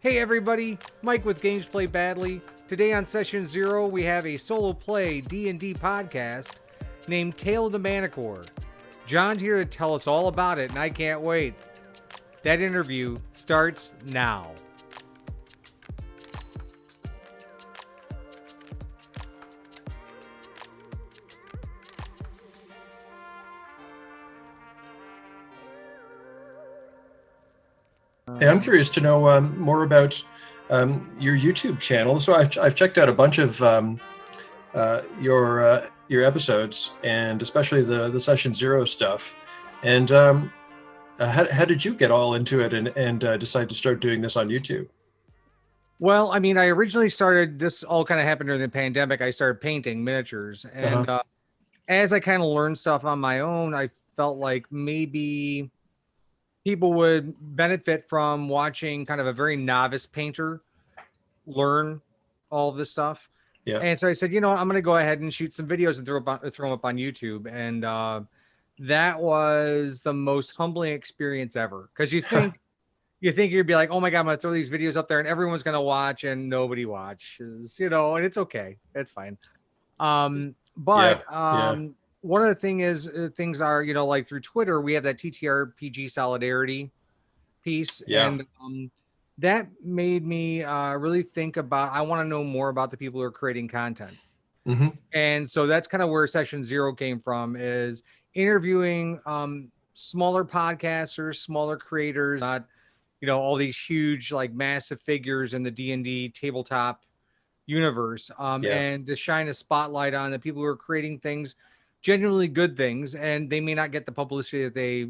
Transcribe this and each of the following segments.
Hey everybody, Mike with Games Play Badly. Today on Session 0, we have a solo play D&D podcast named Tale of the Manticore. John's here to tell us all about it, and I can't wait. That interview starts now. Hey, I'm curious to know more about your YouTube channel. So I've checked out a bunch of your episodes, and especially the Session Zero stuff. And how did you get all into it and decide to start doing this on YouTube? Well, I mean, I originally started, this all kind of happened during the pandemic. I started painting miniatures. And as I kind of learned stuff on my own, I felt like maybe people would benefit from watching kind of a very novice painter learn all of this stuff. Yeah. And so I said, I'm going to go ahead and shoot some videos and throw them up on YouTube. And that was the most humbling experience ever. Because you think you'd be like, oh my God, I'm going to throw these videos up there and everyone's going to watch, and nobody watches, and it's okay. It's fine. One of the things are, like through Twitter, we have that ttrpg solidarity piece. Yeah. And that made me really think about, I want to know more about the people who are creating content. Mm-hmm. And so that's kind of where Session 0 came from, is interviewing smaller podcasters, smaller creators, not, all these huge, like massive figures in the D&D tabletop universe, and to shine a spotlight on the people who are creating things, genuinely good things, and they may not get the publicity that they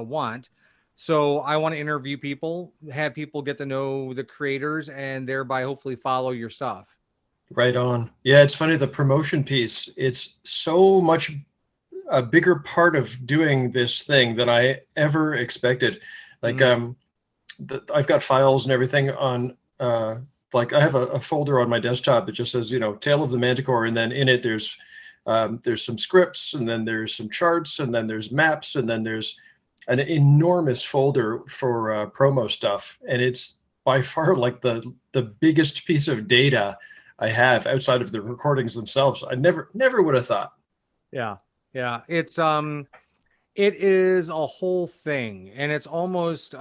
want. So I want to interview people, have people get to know the creators, and thereby hopefully follow your stuff. Right on. Yeah, it's funny, the promotion piece, it's so much a bigger part of doing this thing than I ever expected. Like, I've got files and everything on, like I have a folder on my desktop that just says, Tale of the Manticore, and then in it there's some scripts, and then there's some charts, and then there's maps, and then there's an enormous folder for promo stuff. And it's by far like the biggest piece of data I have outside of the recordings themselves. I never would have thought. Yeah. It's it is a whole thing, and it's almost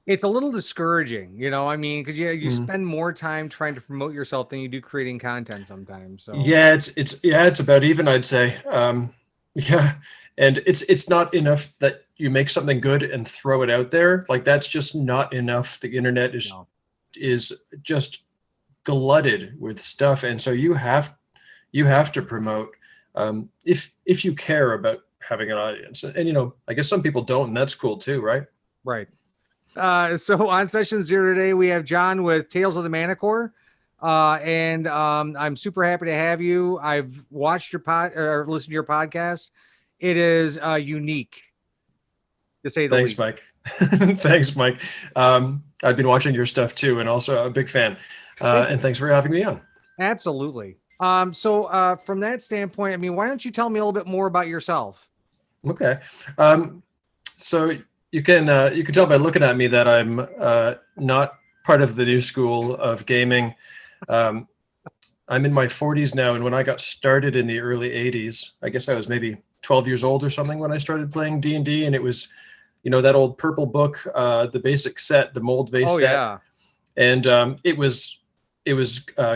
it's a little discouraging, because you spend more time trying to promote yourself than you do creating content sometimes. So yeah, it's about even, I'd say. Yeah, and it's not enough that you make something good and throw it out there. Like, that's just not enough. The internet is just glutted with stuff, and so you have to promote if you care about having an audience. And I guess some people don't, and that's cool too, right? Right. So on Session 0 today, we have John with Tales of the Manticore. And I'm super happy to have you. I've watched your or listened to your podcast. It is unique, to say the least. Thanks, Mike. Thanks, Mike. I've been watching your stuff too, and also a big fan. And thanks for having me on. Absolutely. So from that standpoint, why don't you tell me a little bit more about yourself? Okay. So you can tell by looking at me that I'm not part of the new school of gaming. I'm in my 40s now, and when I got started in the early 80s, I guess I was maybe 12 years old or something when I started playing D&D, and it was, that old purple book, the basic set, the mold-based set. Yeah. And it was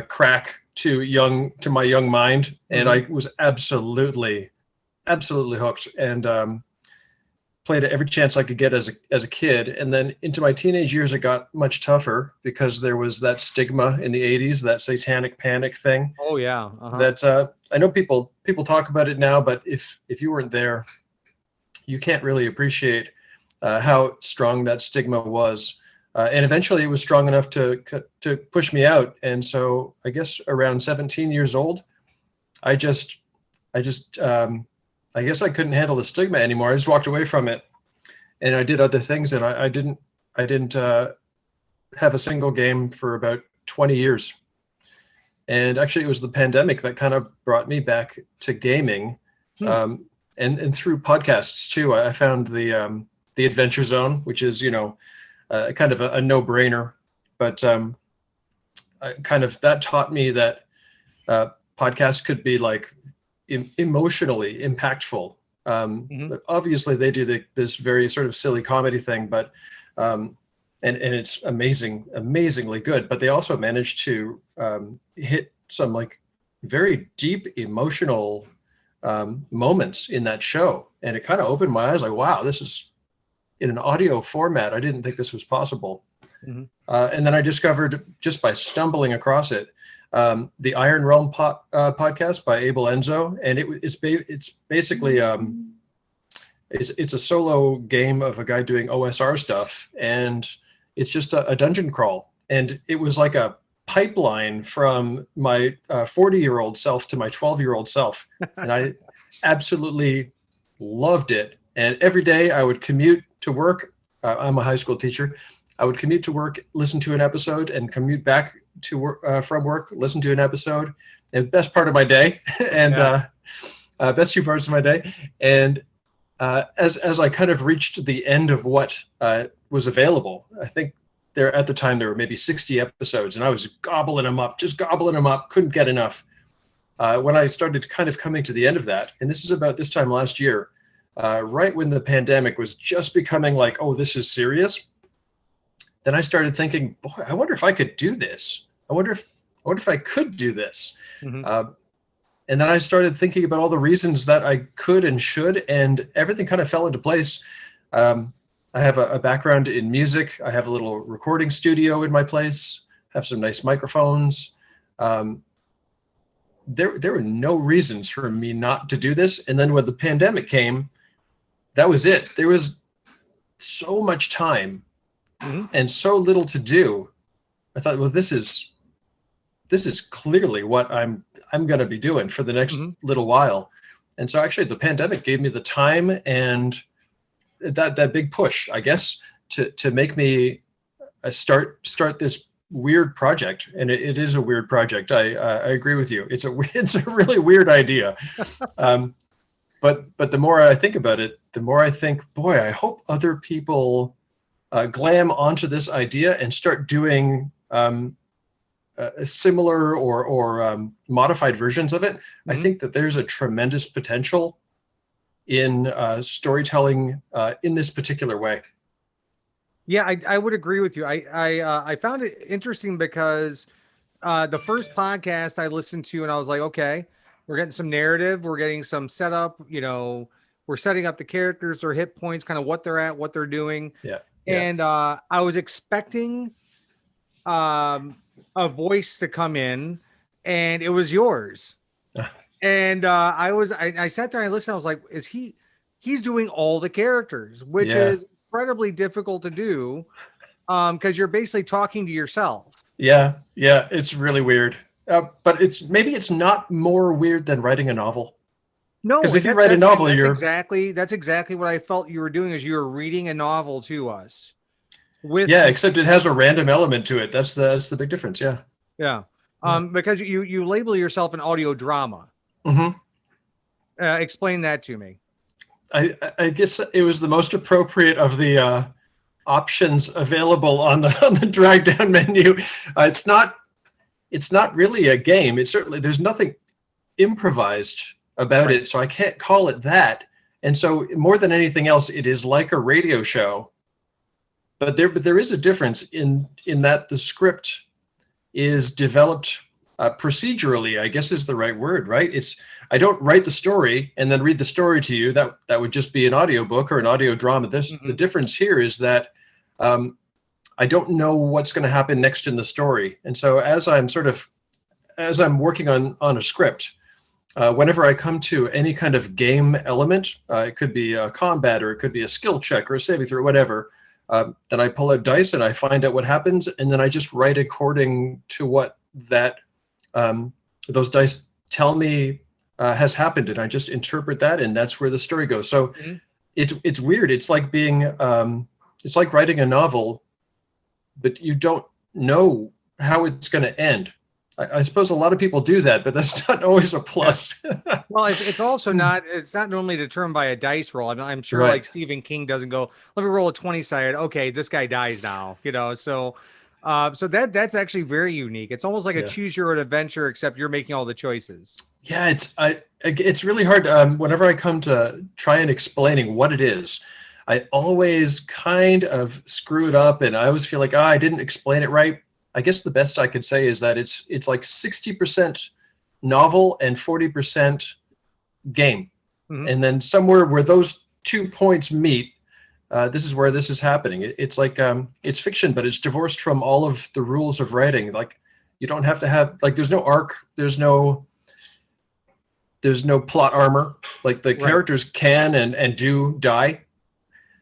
crack to my young mind, and I was absolutely hooked, and played it every chance I could get as a kid. And then into my teenage years, it got much tougher because there was that stigma in the 80s, that satanic panic thing. Oh yeah. That I know people talk about it now, but if you weren't there, you can't really appreciate how strong that stigma was. And eventually it was strong enough to push me out. And so I guess around 17 years old, I guess I couldn't handle the stigma anymore. I just walked away from it, and I did other things. And I didn't have a single game for about 20 years. And actually, it was the pandemic that kind of brought me back to gaming, and through podcasts too. I found the Adventure Zone, which is kind of a no-brainer. But kind of that taught me that podcasts could be like emotionally impactful. Obviously, they do this very sort of silly comedy thing, but and it's amazingly good. But they also managed to hit some like very deep emotional moments in that show, and it kind of opened my eyes. Like, wow, this is in an audio format. I didn't think this was possible. And then I discovered, just by stumbling across it, the Iron Realm podcast by Abel Enzo, and it's basically it's a solo game of a guy doing OSR stuff, and it's just a dungeon crawl, and it was like a pipeline from my 40-year-old self to my 12-year-old self, and I absolutely loved it. And every day I would commute to work. I'm a high school teacher. I would commute to work, listen to an episode, and commute back to work from work, listen to an episode. The best part of my day, and best 2 parts of my day. And as I kind of reached the end of what was available, I think at the time there were maybe 60 episodes, and I was gobbling them up, couldn't get enough. When I started kind of coming to the end of that, and this is about this time last year, right when the pandemic was just becoming like, oh, this is serious. Then I started thinking, boy, I wonder if I could do this. I wonder if I could do this. And then I started thinking about all the reasons that I could and should, and everything kind of fell into place. I have a background in music. I have a little recording studio in my place, have some nice microphones. There were no reasons for me not to do this. And then when the pandemic came, that was it. There was so much time and so little to do. I thought, well, this is clearly what I'm going to be doing for the next little while. And so actually the pandemic gave me the time and that big push, I guess, to make me start this weird project. And it is a weird project. I agree with you. It's a really weird idea. But the more I think about it, the more I think, boy, I hope other people glam onto this idea and start doing similar or modified versions of it. I think that there's a tremendous potential in storytelling in this particular way. Yeah, I would agree with you. I found it interesting because the first podcast I listened to, and I was like, okay, we're getting some narrative, we're getting some setup, we're setting up the characters, their hit points, kind of what they're at, what they're doing. Yeah. And I was expecting a voice to come in, and it was yours. And I sat there and I listened. I was like, he's doing all the characters, which is incredibly difficult to do because you're basically talking to yourself. Yeah, it's really weird. But maybe it's not more weird than writing a novel. No, because if you write a novel, that's exactly what I felt you were doing, is you were reading a novel to us. Except it has a random element to it. That's the big difference. Yeah. Because you label yourself an audio drama. Explain that to me. I guess it was the most appropriate of the options available on the drag down menu. It's not really a game. There's nothing improvised about it, so I can't call it that. And so more than anything else, it is like a radio show. But there is a difference in that the script is developed procedurally, I guess is the right word, right? I don't write the story and then read the story to you. That would just be an audiobook or an audio drama. The difference here is that I don't know what's going to happen next in the story. And so as I'm working on a script, whenever I come to any kind of game element, it could be a combat, or it could be a skill check or a saving throw, whatever, then I pull out dice and I find out what happens, and then I just write according to what those dice tell me has happened, and I just interpret that, and that's where the story goes. So it's weird. It's like it's like writing a novel, but you don't know how it's going to end. I suppose a lot of people do that, but that's not always a plus. Well, it's also not, it's not normally determined by a dice roll. I'm sure Right. like Stephen King doesn't go, let me roll a 20 sided. Okay, this guy dies now, so so that's actually very unique. It's almost like a Yeah. choose your own adventure, except you're making all the choices. Yeah, it's really hard. Whenever I come to try and explaining what it is, I always kind of screw it up, and I always feel like, I didn't explain it right. I guess the best I could say is that it's like 60% novel and 40% game. Mhm. And then somewhere where those 2 points meet, this is where this is happening. It's like it's fiction, but it's divorced from all of the rules of writing. Like, you don't have to have, like, there's no arc, there's no plot armor. Like, the characters can and do die.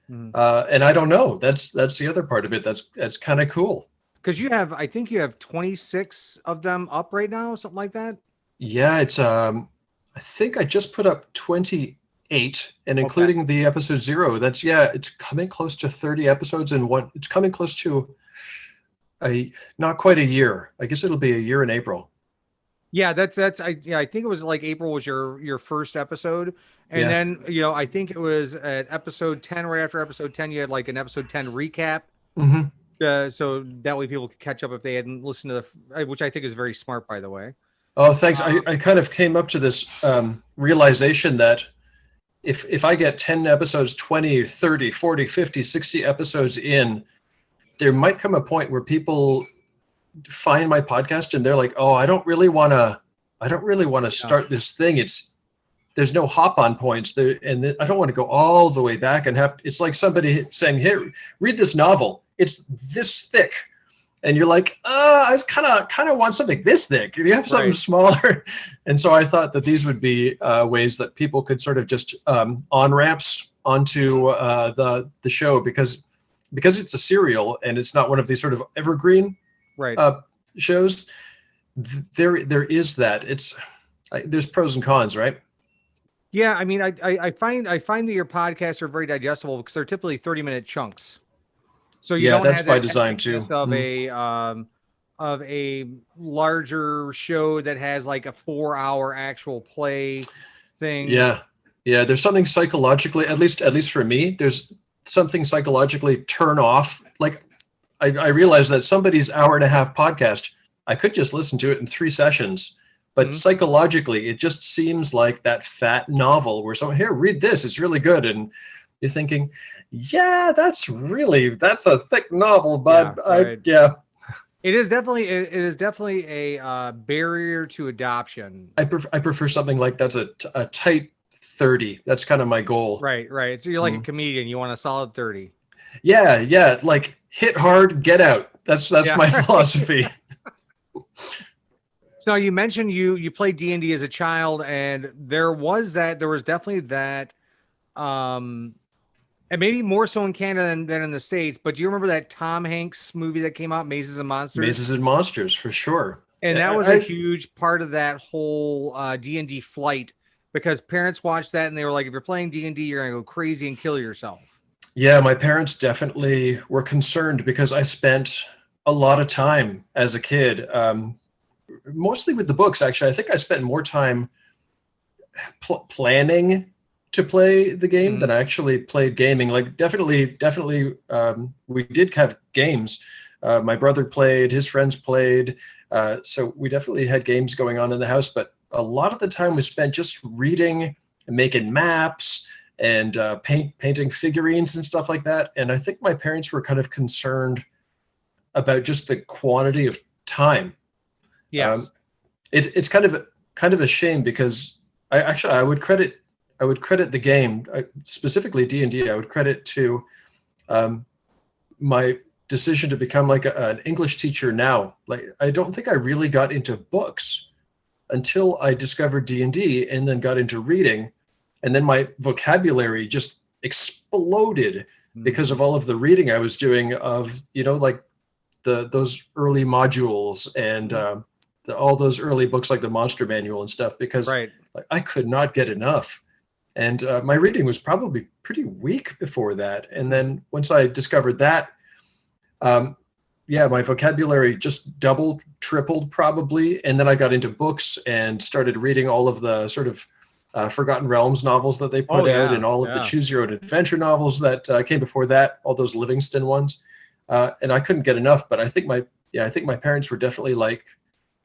Mhm. And I don't know. That's the other part of it. That's kind of cool. Because I think you have 26 of them up right now, something like that. Yeah, it's I think I just put up 28, and including the episode 0. That's, it's coming close to 30 episodes in one. It's coming close to not quite a year. I guess it'll be a year in April. Yeah, I think it was like April was your first episode. And Yeah. then, I think it was at episode 10, right after episode 10, you had like an episode 10 recap. Mm-hmm. So that way people could catch up if they hadn't listened to which I think is very smart, by the way. Oh, thanks. I kind of came up to this realization that if I get 10 episodes, 20, 30, 40, 50, 60 episodes in, there might come a point where people find my podcast and they're like, oh, I don't really want to start this thing. There's no hop on points there. And I don't want to go all the way back and it's like somebody saying, here, read this novel. It's this thick. And you're like, I kind of want something this thick. You have something smaller. And so I thought that these would be ways that people could sort of just on-ramps onto the show, because it's a serial and it's not one of these sort of evergreen shows. There is that. There's pros and cons, right? Yeah, I mean, I find that your podcasts are very digestible because they're typically 30-minute chunks. So you don't that's have by that design too. Of a larger show that has like a 4-hour actual play thing. Yeah. There's something psychologically, at least for me, there's something psychologically turn off. Like, I realized that somebody's hour and a half podcast, I could just listen to it in 3 sessions. But psychologically, it just seems like that fat novel where someone, here, read this, it's really good. And you're thinking, yeah, that's a thick novel, bud. It is definitely a barrier to adoption. I prefer something like that's a tight 30. That's kind of my goal. Right. So you're like a comedian. You want a solid 30. Yeah. Like, hit hard, get out. That's my philosophy. So you mentioned you played D&D as a child, and there was definitely that, and maybe more so in Canada than in the States. But do you remember that Tom Hanks movie that came out, Mazes and Monsters? Mazes and Monsters, for sure. And that was a huge part of that whole D&D flight, because parents watched that and they were like, if you're playing D&D, you're going to go crazy and kill yourself. Yeah, my parents definitely were concerned because I spent a lot of time as a kid, mostly with the books, actually. I think I spent more time planning to play the game than I actually played gaming. Like, definitely, we did have games. My brother played, his friends played. So we definitely had games going on in the house, but a lot of the time was spent just reading and making maps and painting figurines and stuff like that. And I think my parents were kind of concerned about just the quantity of time. Yes. It's kind of a shame, because I would credit the game, specifically D&D. I would credit to my decision to become like an English teacher now. Like, I don't think I really got into books until I discovered D&D and then got into reading. And then my vocabulary just exploded because of all of the reading I was doing of, like those early modules and all those early books like the Monster Manual and stuff, because like, I could not get enough. And my reading was probably pretty weak before that. And then once I discovered that, yeah, my vocabulary just doubled, tripled probably. And then I got into books and started reading all of the sort of Forgotten Realms novels that they Oh put out, yeah, and all of the yeah. Choose Your Own Adventure novels that came before that, all those Livingston ones. And I couldn't get enough, but I think my parents were definitely like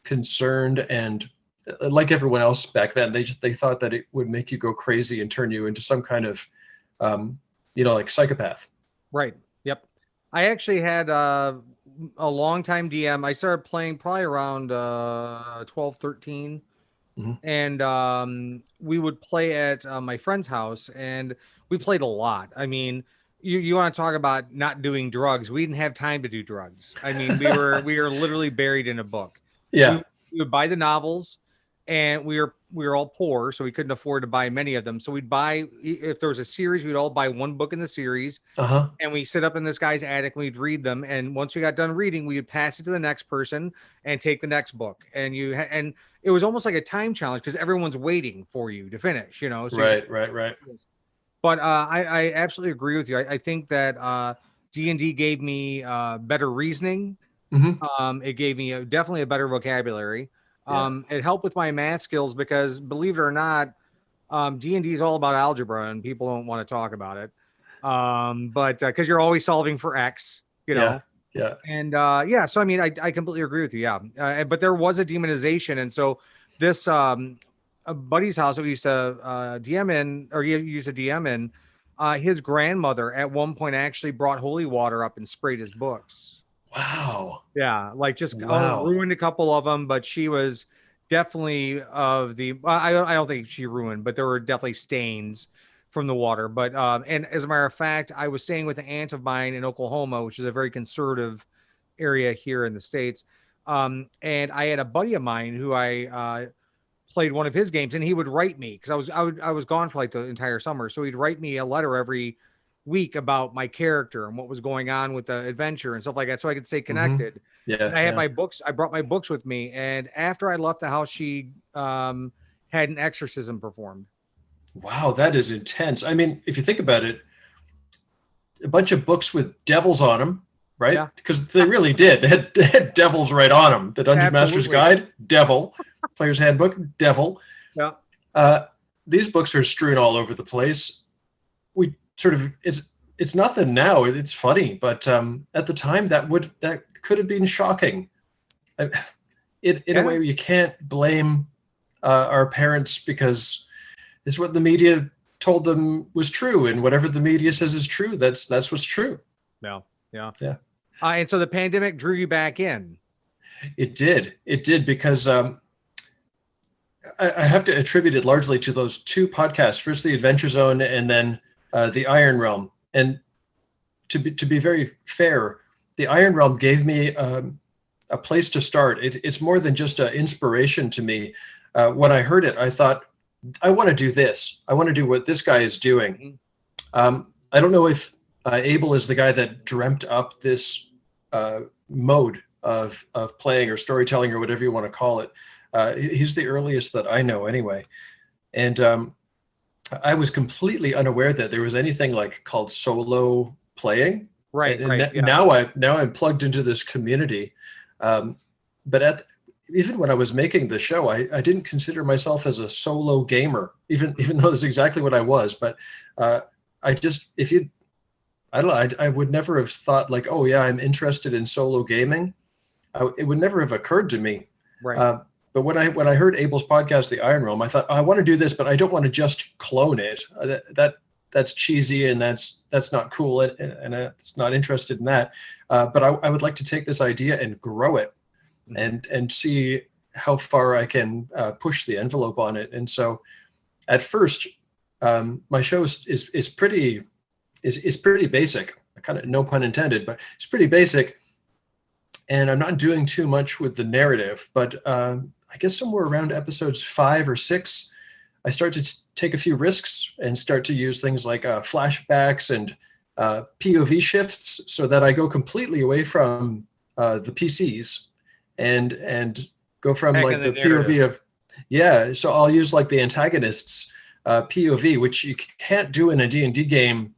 concerned, and like everyone else back then, they thought that it would make you go crazy and turn you into some kind of, like psychopath. Right. Yep. I actually had a long time DM. I started playing probably around 12, 13. Hmm. And we would play at my friend's house, and we played a lot. I mean, you want to talk about not doing drugs? We didn't have time to do drugs. I mean, we were literally buried in a book. We, Yeah. we would buy the novels, and we were all poor, so we couldn't afford to buy many of them. So we'd buy, if there was a series, we'd all buy one book in the series, Uh-huh. and we sit up in this guy's attic and we'd read them. And once we got done reading, we would pass it to the next person and take the next book. And and it was almost like a time challenge because everyone's waiting for you to finish, So Right. but I absolutely agree with you. I think that D&D gave me better reasoning. Hmm. It gave me definitely a better vocabulary. Yeah. It helped with my math skills because, believe it or not, D&D is all about algebra, and people don't want to talk about it. But because you're always solving for X, Yeah. Yeah. and yeah, so I mean, I completely agree with you. Yeah, but there was a demonization, and so this a buddy's house that we used to DM in, or you used to DM in, his grandmother at one point actually brought holy water up and sprayed his books. Wow. Yeah, like just Wow. ruined a couple of them, but she was definitely of the. I don't think she ruined, but there were definitely stains from the water. But and as a matter of fact, I was staying with an aunt of mine in Oklahoma, which is a very conservative area here in the States. And I had a buddy of mine who I played one of his games, and he would write me because I was gone for like the entire summer, so he'd write me a letter every week about my character and what was going on with the adventure and stuff like that, so I could stay Hmm. connected. Yeah. And I had Yeah. my books. I brought my books with me, and after I left the house, she had an exorcism performed. Wow, that is intense. I mean, if you think about it, a bunch of books with devils on them, right? Yeah, Because they really did. They had devils right on them. The Dungeon Master's absolutely. Guide, devil. Player's Handbook, devil. Yeah, Uh, these books are strewn all over the place. We sort of it's nothing now. It's funny, but at the time that could have been shocking. I- in a yeah, way, you can't blame our parents because it's what the media told them was true, and whatever the media says is true, that's what's true. yeah, yeah. Yeah, And so the pandemic drew you back in. it did because I have to attribute it largely to those two podcasts, first the Adventure Zone and then the Iron Realm. And to be very fair, the Iron Realm gave me a place to start. It's more than just an inspiration to me. When I heard it, I thought, I want to do this. I want to do what this guy is doing. I don't know if Abel is the guy that dreamt up this mode of playing or storytelling or whatever you want to call it. He's the earliest that I know, anyway. And I was completely unaware that there was anything like called solo playing. Right, And right. Yeah. now I'm plugged into this community. But even when I was making the show, I didn't consider myself as a solo gamer, even though that's exactly what I was. But I just, I don't know, I would never have thought like, oh yeah, I'm interested in solo gaming. It would never have occurred to me. Right. But when I heard Abel's podcast, The Iron Realm, I thought, oh, I want to do this, but I don't want to just clone it. That's cheesy and that's not cool, and it's not interested in that. But I would like to take this idea and grow it, and see how far I can push the envelope on it. And so, at first, my show is pretty basic. Kind of, no pun intended, but it's pretty basic. And I'm not doing too much with the narrative, but I guess somewhere around episodes 5 or 6, I start to take a few risks and start to use things like flashbacks and POV shifts, so that I go completely away from the PCs and go from Back like in the the POV narrative. of So I'll use like the antagonist's POV, which you can't do in a D&D game.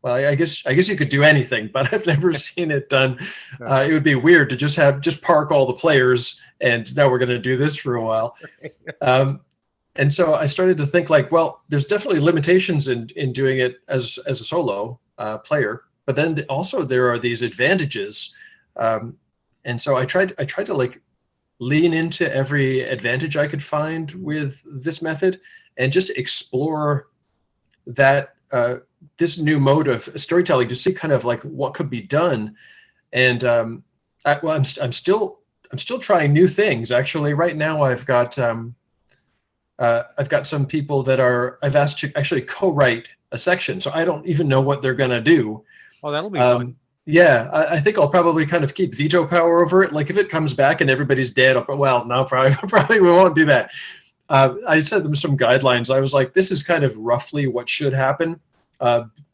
well, I guess you could do anything, but I've never seen it done. It would be weird to just park all the players and now we're going to do this for a while. And so I started to think like, well, there's definitely limitations in doing it as a solo player, but then also there are these advantages. And so I tried to like lean into every advantage I could find with this method and just explore that this new mode of storytelling to see kind of like what could be done. And I'm still trying new things. Actually, right now I've got some people that I've asked to actually co-write a section, so I don't even know what they're gonna do. Oh, that'll be fun. Yeah, I think I'll probably kind of keep veto power over it. Like if it comes back and everybody's dead, well, no, probably we won't do that. I set them some guidelines. I was like, this is kind of roughly what should happen.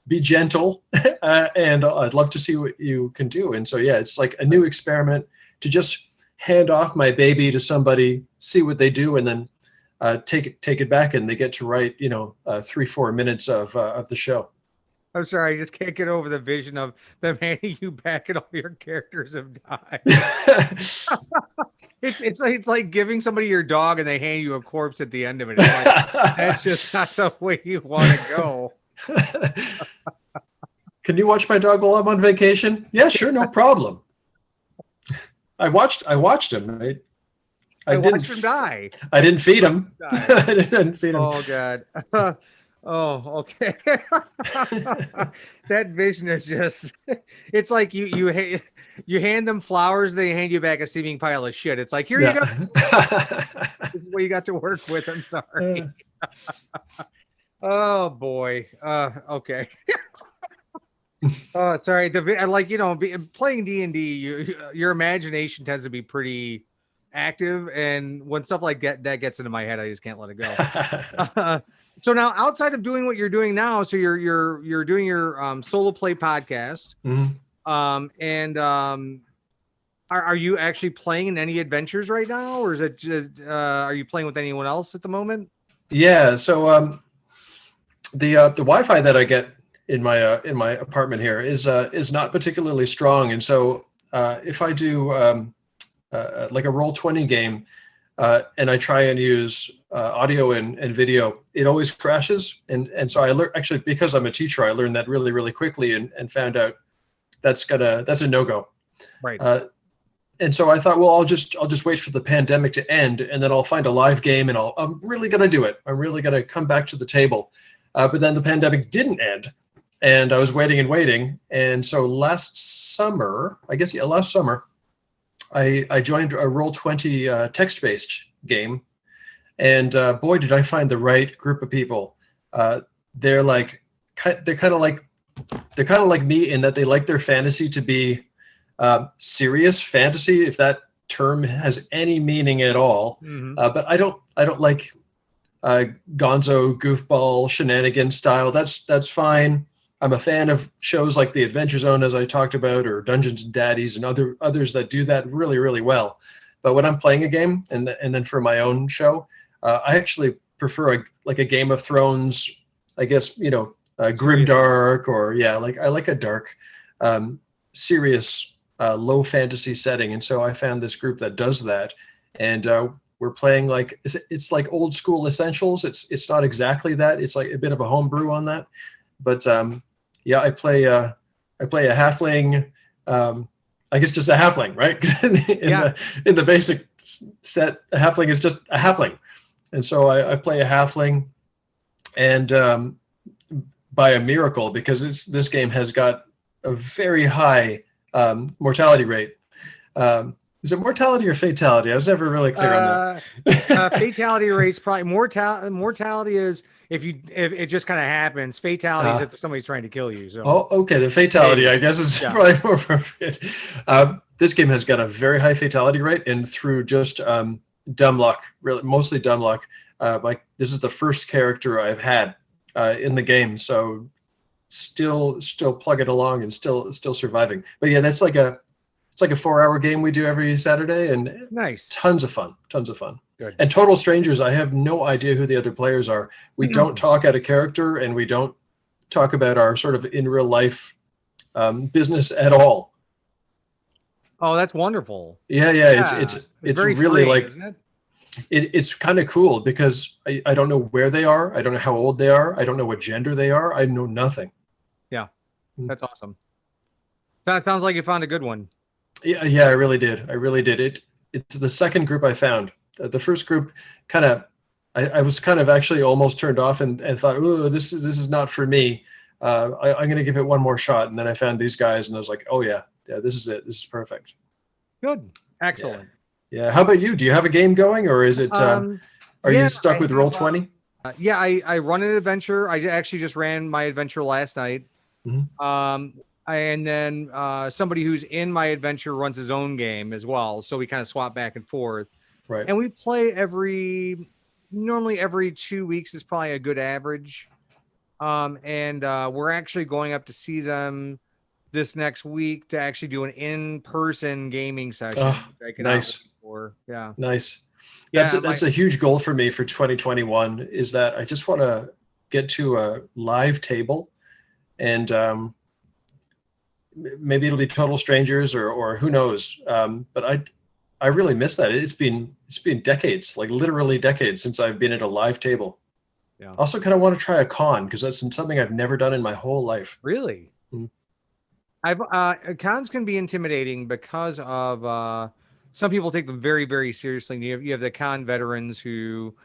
Be gentle, and I'd love to see what you can do. And so, yeah, it's like a new experiment to just hand off my baby to somebody, see what they do, and then take it back, and they get to write, 3-4 minutes of the show. I'm sorry, I just can't get over the vision of them handing you back and all your characters have died. It's like giving somebody your dog and they hand you a corpse at the end of it. Like, that's just not the way you want to go. Can you watch my dog while I'm on vacation? Yeah, sure, no problem. I watched him. I watched him die. I didn't feed him. I didn't feed him. Oh God. Oh, okay. That vision is just—it's like you hand them flowers, they hand you back a steaming pile of shit. It's like, here you go. This is what you got to work with. I'm sorry. Oh boy. Okay. Oh, sorry. Playing D&D, your imagination tends to be pretty active, and when stuff like that gets into my head, I just can't let it go. So now, outside of doing what you're doing now, so you're doing your solo play podcast, are you actually playing in any adventures right now, or is it just, are you playing with anyone else at the moment? Yeah. So the Wi-Fi that I get in my apartment here is not particularly strong, and so if I do like a Roll20 game, and I try and use audio and video, it always crashes. And so I learned, actually, because I'm a teacher, I learned that really, really quickly and found out that's a no-go. Right. And so I thought, well, I'll just wait for the pandemic to end, and then I'll find a live game, and I'm really going to do it. I'm really going to come back to the table. But then the pandemic didn't end, and I was waiting and waiting. And so last summer, I joined a Roll20 text-based game, and boy, did I find the right group of people. They're kind of like me in that they like their fantasy to be serious fantasy, if that term has any meaning at all. Mm-hmm. But I don't like gonzo goofball shenanigan style. That's fine. I'm a fan of shows like The Adventure Zone, as I talked about, or Dungeons and Daddies, and others that do that really, really well. But when I'm playing a game, and then for my own show, I actually prefer a Game of Thrones, I guess, grimdark, or I like a dark, serious, low fantasy setting. And so I found this group that does that, and we're playing it's like old school Essentials. It's not exactly that. It's like a bit of a homebrew on that. But I play a halfling. I guess just a halfling, right? in the basic set, a halfling is just a halfling, and so I play a halfling, and by a miracle, because this game has got a very high mortality rate. Is it mortality or fatality? I was never really clear on that. Fatality rate's probably mortality is if it just kind of happens. Fatality is if somebody's trying to kill you. So. Oh, okay. The fatality, I guess, is probably more appropriate. This game has got a very high fatality rate, and through just dumb luck, really mostly dumb luck. This is the first character I've had in the game, so still plugging along and still surviving. But yeah, that's it's like a 4-hour game we do every Saturday, and nice. Tons of fun. Good. And total strangers. I have no idea who the other players are. We don't talk out of character, and we don't talk about our sort of in real life business at all. Oh, that's wonderful. Yeah, it's very really freeing, like isn't it? it's kind of cool because I don't know where they are. I don't know how old they are. I don't know what gender they are. I know nothing. Yeah, that's awesome. So it sounds like you found a good one. Yeah, I really did. I really did. It's the second group I found. The first group kind of, I was kind of actually almost turned off and thought, oh, this is not for me. I'm going to give it one more shot. And then I found these guys and I was like, oh yeah, this is it. This is perfect. Good. Excellent. Yeah. How about you? Do you have a game going, or is it, are you stuck with Roll20? Yeah, I run an adventure. I actually just ran my adventure last night. Mm-hmm. And then somebody who's in my adventure runs his own game as well. So we kind of swap back and forth. Right. And we play normally every 2 weeks is probably a good average. And we're actually going up to see them this next week to actually do an in-person gaming session. Oh, nice. Yeah. Nice. Yeah, that's a huge goal for me for 2021 is that I just want to get to a live table, and maybe it'll be total strangers or who knows. But I really miss that. It's been decades, like literally decades since I've been at a live table. Yeah. Also kind of want to try a con because that's something I've never done in my whole life. Really? Cons can be intimidating because of some people take them very, very seriously. You have the con veterans who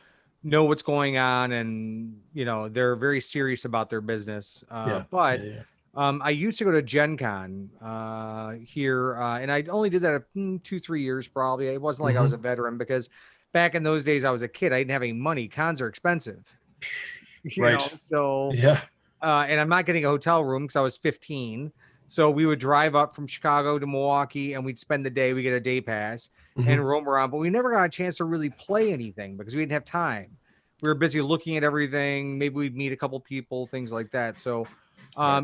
know what's going on, and they're very serious about their business. I used to go to Gen Con here, and I only did that 2-3 years probably. It wasn't like I was a veteran, because back in those days I was a kid. I didn't have any money. Cons are expensive. Right. So yeah. And I'm not getting a hotel room because I was 15. So we would drive up from Chicago to Milwaukee, and we'd spend the day. We get a day pass and roam around, but we never got a chance to really play anything because we didn't have time. We were busy looking at everything. Maybe we'd meet a couple people, things like that. So,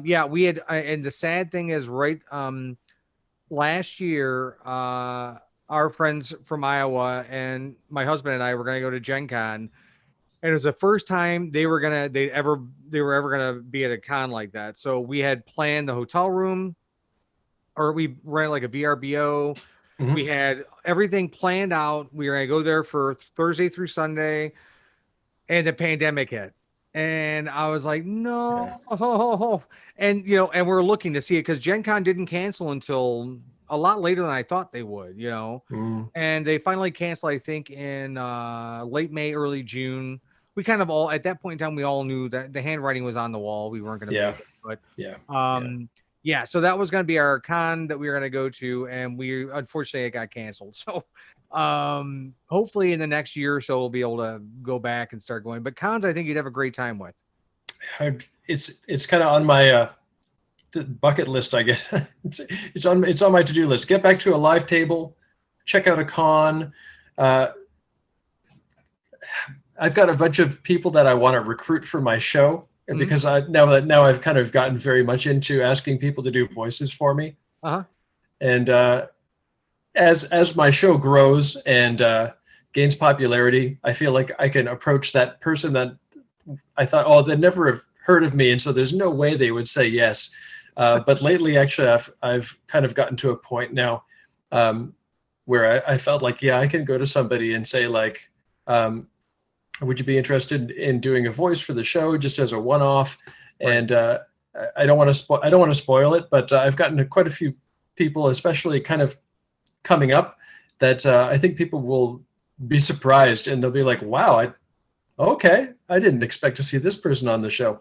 yeah, we had. And the sad thing is, last year, our friends from Iowa and my husband and I were going to go to Gen Con. And it was the first time they were ever gonna be at a con like that. So we had planned the hotel room, or we rented like a VRBO. We had everything planned out. We were gonna go there for Thursday through Sunday, and the pandemic hit. And I was like, no. And and we're looking to see it because Gen Con didn't cancel until a lot later than I thought they would, and they finally canceled, I think, in late May, early June. We kind of all, at that point in time, we all knew that the handwriting was on the wall. We weren't going to make it, but so that was going to be our con that we were going to go to, and we unfortunately it got canceled. So hopefully in the next year or so we'll be able to go back and start going. But cons, I think you'd have a great time with. It's kind of on my bucket list, I guess. it's on my to-do list. Get back to a live table, check out a con. I've got a bunch of people that I want to recruit for my show, and because now I've kind of gotten very much into asking people to do voices for me. And as my show grows and gains popularity, I feel like I can approach that person that I thought, oh, they'd never have heard of me, and so there's no way they would say yes. But lately, actually, I've kind of gotten to a point now where I felt like, yeah, I can go to somebody and say, like, would you be interested in doing a voice for the show just as a one-off? Right. And I don't want to spoil it, but I've gotten quite a few people, especially kind of coming up, that I think people will be surprised and they'll be like, wow, okay, I didn't expect to see this person on the show.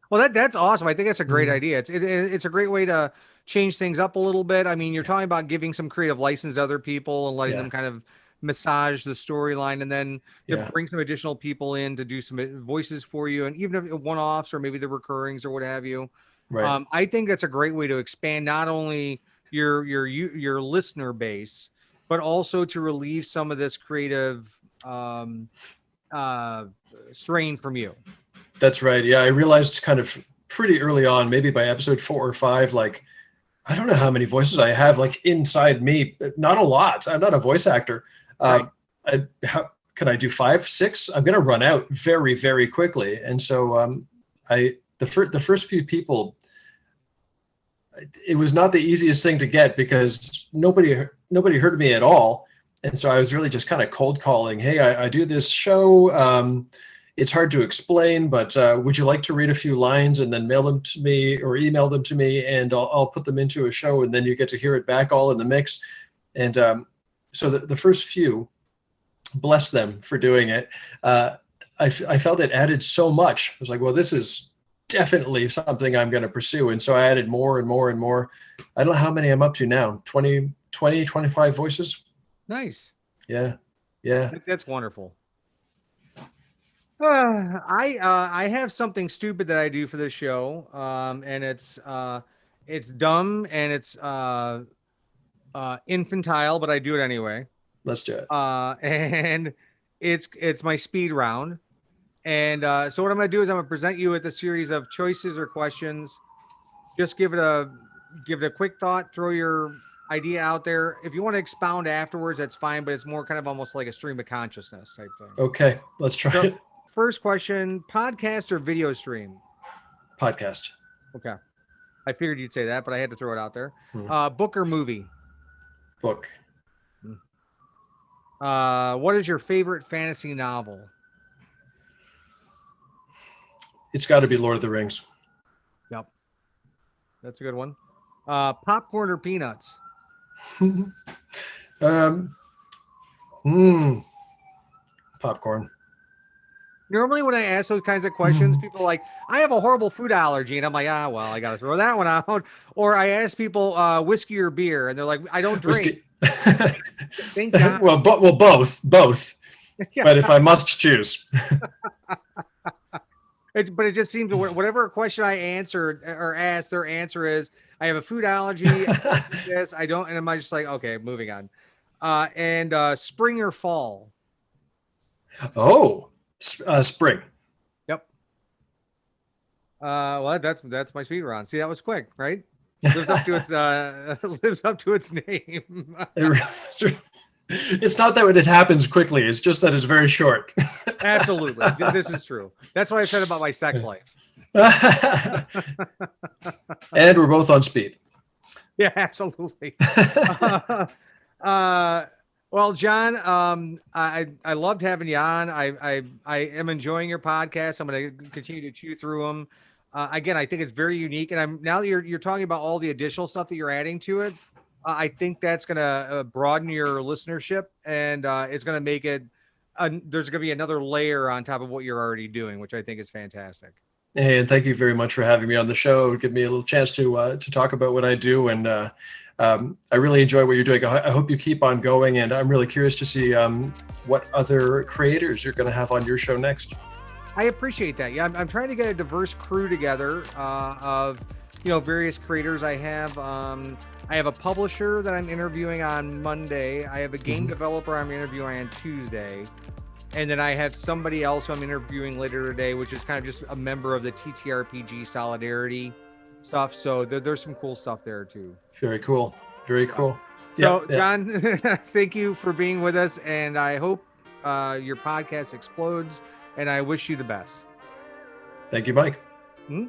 Well, that's awesome. I think that's a great idea. It's a great way to change things up a little bit. I mean, you're talking about giving some creative license to other people and letting them kind of massage the storyline, and then to bring some additional people in to do some voices for you, and even if one-offs or maybe the recurrings or what have you. Right. I think that's a great way to expand not only your listener base, but also to relieve some of this creative strain from you. That's right. Yeah, I realized kind of pretty early on, maybe by episode 4 or 5, like, I don't know how many voices I have like inside me. Not a lot. I'm not a voice actor. Can I do 5, 6? I'm going to run out very, very quickly. And so the first few people, it was not the easiest thing to get because nobody heard of me at all. And so I was really just kind of cold calling. Hey, I do this show. It's hard to explain, but would you like to read a few lines and then mail them to me or email them to me, and I'll put them into a show, and then you get to hear it back all in the mix. And so the first few, bless them for doing it. I felt it added so much. I was like, well, this is definitely something I'm going to pursue. And so I added more and more and more. I don't know how many I'm up to now, 20, 25 voices. Nice. Yeah. That's wonderful. I have something stupid that I do for this show, and it's dumb and it's infantile, but I do it anyway. Let's do it. And it's my speed round. And so what I'm going to do is I'm going to present you with a series of choices or questions. Just give it a quick thought, throw your idea out there. If you want to expound afterwards, that's fine, but it's more kind of almost like a stream of consciousness type thing. Okay, let's try it. First question, podcast or video stream? Podcast. Okay. I figured you'd say that, but I had to throw it out there. Book or movie? Book. What is your favorite fantasy novel? It's got to be Lord of the Rings. Yep. That's a good one. Popcorn or peanuts? Popcorn. Normally when I ask those kinds of questions, people are like, I have a horrible food allergy. And I'm like, well, I got to throw that one out. Or I ask people whiskey or beer. And they're like, I don't drink. Thank God. Well, both. Yeah. But if I must choose. But it just seems whatever question I answer or ask, their answer is, I have a food allergy. I don't. And I'm just like, okay, moving on. And spring or fall? Oh, spring. Yep. Well, that's my speed round. See, that was quick, right? Lives up to its name. It's not that it happens quickly. It's just that it's very short. Absolutely. This is true. That's what I said about my sex life. And we're both on speed. Yeah, absolutely. Well, John, I loved having you on. I am enjoying your podcast. I'm going to continue to chew through them. Again, I think it's very unique. And now that you're talking about all the additional stuff that you're adding to it, I think that's going to broaden your listenership, and it's going to make it. There's going to be another layer on top of what you're already doing, which I think is fantastic. Hey, and thank you very much for having me on the show. Give me a little chance to talk about what I do, and I really enjoy what you're doing. I hope you keep on going, and I'm really curious to see what other creators you're going to have on your show next. I appreciate that. Yeah, I'm trying to get a diverse crew together of various creators. I have a publisher that I'm interviewing on Monday. I have a game developer I'm interviewing on Tuesday. And then I have somebody else who I'm interviewing later today, which is kind of just a member of the ttrpg Solidarity stuff. So there's some cool stuff there too. Very cool. Very cool. So John, thank you for being with us. And I hope your podcast explodes. And I wish you the best. Thank you, Mike. Mm-hmm.